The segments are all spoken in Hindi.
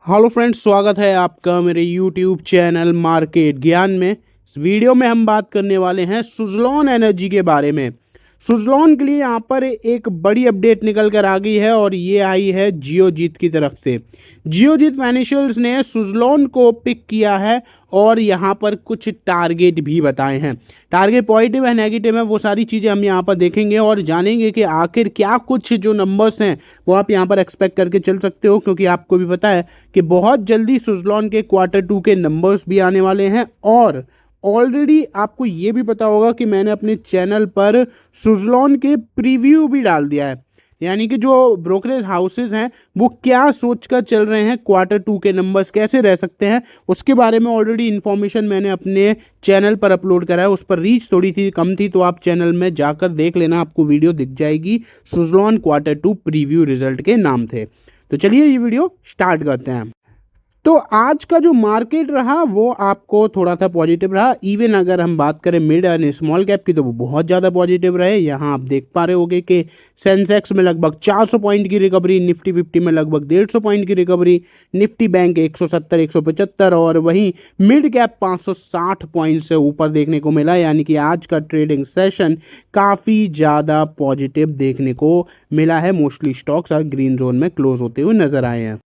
हेलो फ्रेंड्स, स्वागत है आपका मेरे यूट्यूब चैनल मार्केट ज्ञान में। इस वीडियो में हम बात करने वाले हैं सुज़लॉन एनर्जी के बारे में। सुज़लॉन के लिए यहाँ पर एक बड़ी अपडेट निकल कर आ गई है और ये आई है जियोजीत की तरफ से। जियोजीत फाइनेंशियल्स ने सुज़लॉन को पिक किया है और यहाँ पर कुछ टारगेट भी बताए हैं। टारगेट पॉजिटिव है, नेगेटिव है, वो सारी चीज़ें हम यहाँ पर देखेंगे और जानेंगे कि आखिर क्या कुछ जो नंबर्स हैं वो आप यहाँ पर एक्सपेक्ट करके चल सकते हो, क्योंकि आपको भी पता है कि बहुत जल्दी सुज़लॉन के Q2 के नंबर्स भी आने वाले हैं। और ऑलरेडी आपको ये भी पता होगा कि मैंने अपने चैनल पर सुज़लॉन के प्रीव्यू भी डाल दिया है, यानी कि जो ब्रोकरेज हाउसेस हैं वो क्या सोचकर चल रहे हैं, Q2 के नंबर्स कैसे रह सकते हैं, उसके बारे में ऑलरेडी इन्फॉर्मेशन मैंने अपने चैनल पर अपलोड करा है। उस पर रीच थोड़ी थी कम थी, तो आप चैनल में जाकर देख लेना, आपको वीडियो दिख जाएगी। सुज़लॉन Q2 प्रीव्यू रिजल्ट के नाम थे। तो चलिए ये वीडियो स्टार्ट करते हैं। तो आज का जो मार्केट रहा वो आपको थोड़ा सा पॉजिटिव रहा। इवन अगर हम बात करें मिड एंड स्मॉल कैप की तो वो बहुत ज़्यादा पॉजिटिव रहे। यहाँ आप देख पा रहे होगे कि सेंसेक्स में लगभग 400 पॉइंट की रिकवरी, निफ्टी 50 में लगभग 150 पॉइंट की रिकवरी, निफ्टी बैंक 170 175 और वहीं मिड कैप 560 पॉइंट से ऊपर देखने को मिला। यानी कि आज का ट्रेडिंग सेशन काफ़ी ज़्यादा पॉजिटिव देखने को मिला है। मोस्टली स्टॉक्स ग्रीन जोन में क्लोज होते हुए नजर आए हैं।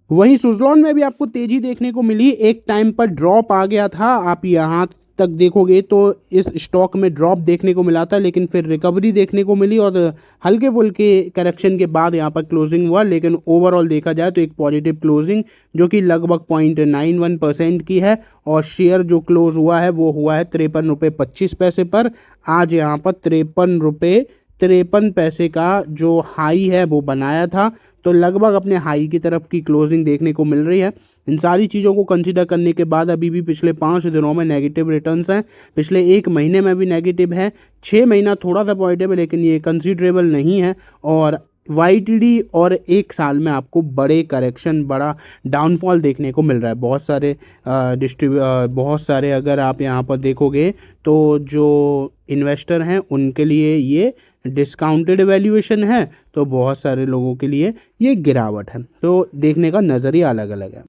वहीं सुज़लॉन में भी आपको तेजी देखने को मिली। एक टाइम पर ड्रॉप आ गया था, आप यहाँ तक देखोगे तो इस स्टॉक में ड्रॉप देखने को मिला था, लेकिन फिर रिकवरी देखने को मिली और हल्के फुल्के करेक्शन के बाद यहाँ पर क्लोजिंग हुआ। लेकिन ओवरऑल देखा जाए तो एक पॉजिटिव क्लोजिंग जो कि लगभग 0.91% की है और शेयर जो क्लोज हुआ है वो हुआ है 53 रुपये 25 पैसे पर। आज यहाँ पर 53 रुपये 53 पैसे का जो हाई है वो बनाया था, तो लगभग अपने हाई की तरफ की क्लोजिंग देखने को मिल रही है। इन सारी चीज़ों को कंसीडर करने के बाद अभी भी पिछले 5 दिनों में नेगेटिव रिटर्न्स हैं, पिछले 1 महीने में भी नेगेटिव है, 6 महीना थोड़ा सा पॉजिटिव है लेकिन ये कंसीडरेबल नहीं है। और YTD और 1 साल में आपको बड़े करेक्शन, बड़ा डाउनफॉल देखने को मिल रहा है। बहुत सारे अगर आप यहाँ पर देखोगे तो जो इन्वेस्टर हैं उनके लिए ये डिस्काउंटेड वैल्यूएशन है, तो बहुत सारे लोगों के लिए ये गिरावट है। तो देखने का नज़रिया अलग अलग है।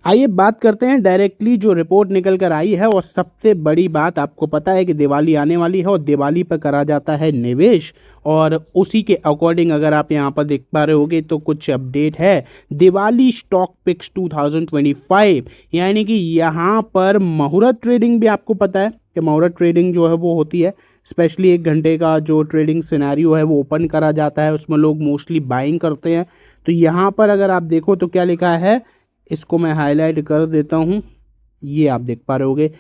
आइए बात करते हैं डायरेक्टली जो रिपोर्ट निकल कर आई है। और सबसे बड़ी बात, आपको पता है कि दिवाली आने वाली है और दिवाली पर करा जाता है निवेश, और उसी के अकॉर्डिंग अगर आप यहाँ पर देख पा रहे होगे तो कुछ अपडेट है। दिवाली स्टॉक पिक्स 2025, यानी कि यहाँ पर मुहूर्त ट्रेडिंग भी आपको पता है कि मुहूर्त ट्रेडिंग जो है वो होती है। स्पेशली 1 घंटे का जो ट्रेडिंग सिनेरियो है वो ओपन करा जाता है, उसमें लोग मोस्टली बाइंग करते हैं। तो यहाँ पर अगर आप देखो तो क्या लिखा है, इसको मैं हाईलाइट कर देता हूँ, ये आप देख पा रहे होगे।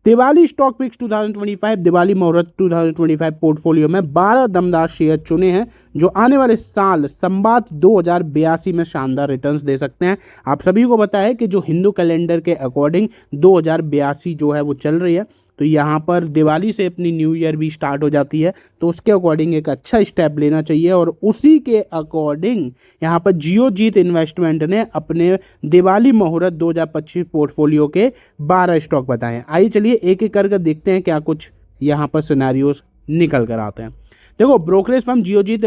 दिवाली स्टॉक पिक्स 2025, दिवाली मुहूर्त 2025 पोर्टफोलियो में 12 दमदार शेयर चुने हैं जो आने वाले साल संवत 2082 में शानदार रिटर्न्स दे सकते हैं। आप सभी को पता है कि जो हिंदू कैलेंडर के अकॉर्डिंग 2082 जो है वो चल रही है, तो यहाँ पर दिवाली से अपनी न्यू ईयर भी स्टार्ट हो जाती है, तो उसके अकॉर्डिंग एक अच्छा स्टेप लेना चाहिए। और उसी के अकॉर्डिंग यहाँ पर जियोजीत इन्वेस्टमेंट ने अपने दिवाली मुहूर्त 2025 पोर्टफोलियो के 12 स्टॉक बताए हैं। आइए चलिए एक एक करके देखते हैं क्या कुछ यहाँ पर सिनेरियोस निकल कर आते हैं। देखो, ब्रोकरेज फर्म जियोजीत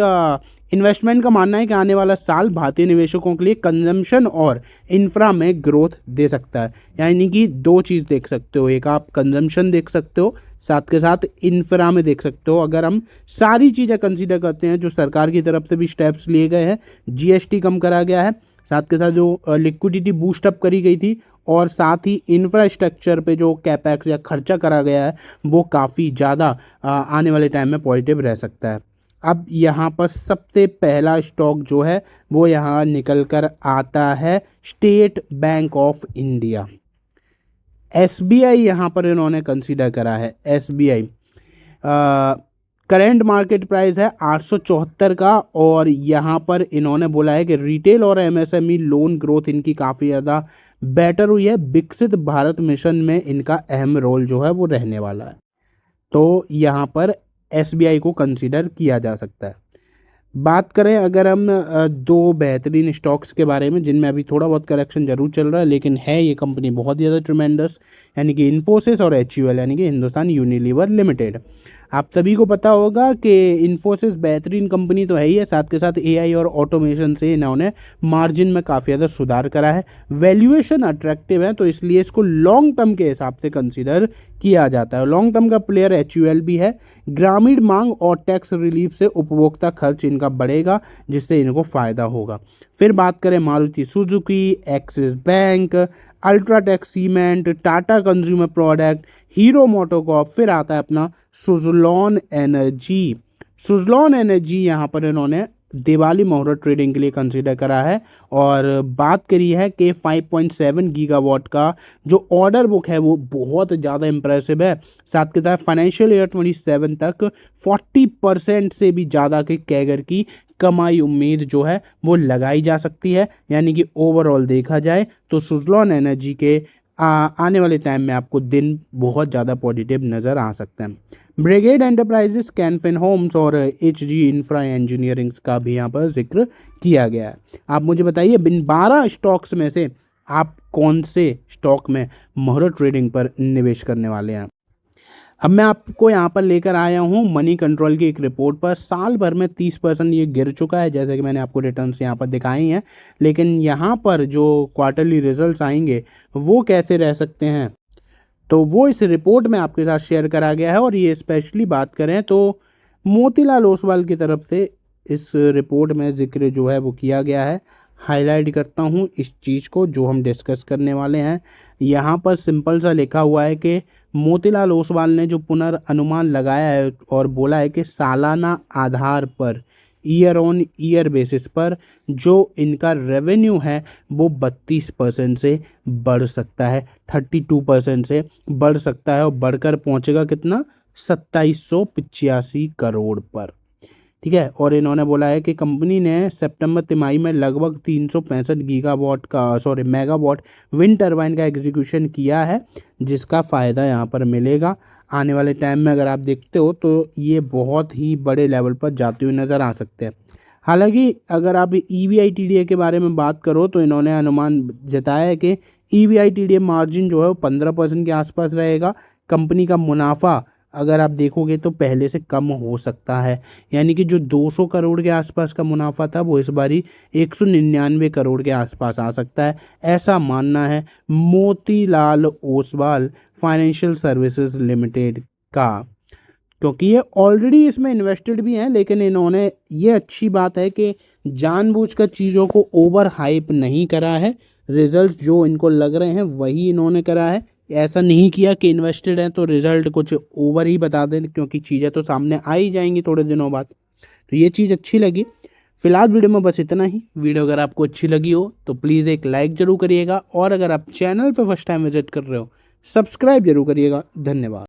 इन्वेस्टमेंट का मानना है कि आने वाला साल भारतीय निवेशकों के लिए कंजम्पशन और इंफ्रा में ग्रोथ दे सकता है। यानी कि 2 चीज़ देख सकते हो, एक आप कंजम्पशन देख सकते हो, साथ के साथ इंफ्रा में देख सकते हो। अगर हम सारी चीज़ें कंसीडर करते हैं, जो सरकार की तरफ से भी स्टेप्स लिए गए हैं, GST कम करा गया है, साथ के साथ जो लिक्विडिटी बूस्टअप करी गई थी, और साथ ही इंफ्रास्ट्रक्चर पे जो कैपेक्स या खर्चा करा गया है वो काफ़ी ज़्यादा आने वाले टाइम में पॉजिटिव रह सकता है। अब यहाँ पर सबसे पहला स्टॉक जो है वो यहाँ निकल कर आता है state bank of India, SBI यहाँ पर इन्होंने कंसीडर करा है। SBI करेंट मार्केट प्राइस है 874 का, और यहाँ पर इन्होंने बोला है कि रिटेल और MSME लोन ग्रोथ इनकी काफ़ी ज़्यादा बेटर हुई है। विकसित भारत मिशन में इनका अहम रोल जो है वो रहने वाला है, तो यहाँ पर SBI को कंसीडर किया जा सकता है। बात करें अगर हम 2 बेहतरीन स्टॉक्स के बारे में जिनमें अभी थोड़ा बहुत करेक्शन जरूर चल रहा है, लेकिन है ये कंपनी बहुत ज़्यादा ट्रिमेंडस, यानी कि इन्फोसिस और HUL यानी कि हिंदुस्तान यूनिलीवर लिमिटेड। आप सभी को पता होगा कि इन्फोसिस बेहतरीन कंपनी तो है ही है, साथ के साथ एआई और ऑटोमेशन से इन्होंने मार्जिन में काफ़ी ज़्यादा सुधार करा है, वैल्यूएशन अट्रैक्टिव है, तो इसलिए इसको लॉन्ग टर्म के हिसाब से कंसीडर किया जाता है। लॉन्ग टर्म का प्लेयर एचयूएल भी है। ग्रामीण मांग और टैक्स रिलीफ से उपभोक्ता खर्च इनका बढ़ेगा, जिससे इनको फ़ायदा होगा। फिर बात करें Maruti Suzuki, axis bank, UltraTech cement, Tata consumer product, hero MotoCorp, फिर आता है अपना सुजलॉन एनर्जी। सुजलॉन एनर्जी यहाँ पर इन्होंने दिवाली मुहूर्त ट्रेडिंग के लिए कंसीडर करा है और बात करी है कि 5.7 गीगावाट का जो ऑर्डर बुक है वो बहुत ज़्यादा इंप्रेसिव है। साथ के साथ फाइनेंशियल ईयर 27 तक 40% से भी ज़्यादा के कैगर की कमाई उम्मीद जो है वो लगाई जा सकती है। यानी कि ओवरऑल देखा जाए तो सुजलॉन एनर्जी के आने वाले टाइम में आपको दिन बहुत ज़्यादा पॉजिटिव नज़र आ सकते हैं। ब्रिगेड एंटरप्राइजेस, कैनफिन होम्स और एचजी इंफ्रा इंजीनियरिंग्स का भी यहाँ पर जिक्र किया गया है। आप मुझे बताइए इन 12 स्टॉक्स में से आप कौन से स्टॉक में मुहूर्त ट्रेडिंग पर निवेश करने वाले हैं। अब मैं आपको यहाँ पर लेकर आया हूँ मनी कंट्रोल की एक रिपोर्ट पर। साल भर में 30% ये गिर चुका है, जैसे कि मैंने आपको रिटर्न्स यहाँ पर दिखाए हैं, लेकिन यहाँ पर जो क्वार्टरली रिजल्ट्स आएंगे वो कैसे रह सकते हैं तो वो इस रिपोर्ट में आपके साथ शेयर करा गया है। और ये स्पेशली बात करें तो मोतीलाल ओसवाल की तरफ से इस रिपोर्ट में जिक्र जो है वो किया गया है। हाईलाइट करता हूँ इस चीज़ को जो हम डिस्कस करने वाले हैं। यहाँ पर सिंपल सा लिखा हुआ है कि मोतीलाल ओसवाल ने जो पुनर्अनुमान लगाया है और बोला है कि सालाना आधार पर, ईयर ऑन ईयर बेसिस पर जो इनका रेवेन्यू है वो 32% से बढ़ सकता है, 32% से बढ़ सकता है और बढ़कर पहुंचेगा कितना, 2785 करोड़ पर। ठीक है। और इन्होंने बोला है कि कंपनी ने सितंबर तिमाही में लगभग 365 मेगावाट विंड टरबाइन का एग्जीक्यूशन किया है, जिसका फ़ायदा यहाँ पर मिलेगा आने वाले टाइम में। अगर आप देखते हो तो ये बहुत ही बड़े लेवल पर जाते हुए नज़र आ सकते हैं। हालांकि अगर आप EV/ITDA के बारे में बात करो तो इन्होंने अनुमान जताया है कि EV/ITDA मार्जिन जो है वो 15% के आसपास रहेगा। कंपनी का मुनाफा अगर आप देखोगे तो पहले से कम हो सकता है, यानी कि जो 200 करोड़ के आसपास का मुनाफा था वो इस बारी 199 करोड़ के आसपास आ सकता है, ऐसा मानना है Motilal Oswal financial services limited का। क्योंकि ये ऑलरेडी इसमें इन्वेस्टेड भी हैं, लेकिन इन्होंने ये अच्छी बात है कि जानबूझकर चीज़ों को ओवर हाइप नहीं करा है। रिजल्ट जो इनको लग रहे हैं वही इन्होंने करा है। ऐसा नहीं किया कि इन्वेस्टेड है तो रिजल्ट कुछ ओवर ही बता दें, क्योंकि चीज़ें तो सामने आ ही जाएंगी थोड़े दिनों बाद। तो ये चीज़ अच्छी लगी। फिलहाल वीडियो में बस इतना ही। वीडियो अगर आपको अच्छी लगी हो तो प्लीज़ एक लाइक ज़रूर करिएगा, और अगर आप चैनल पर फर्स्ट टाइम विजिट कर रहे हो सब्सक्राइब जरूर करिएगा। धन्यवाद।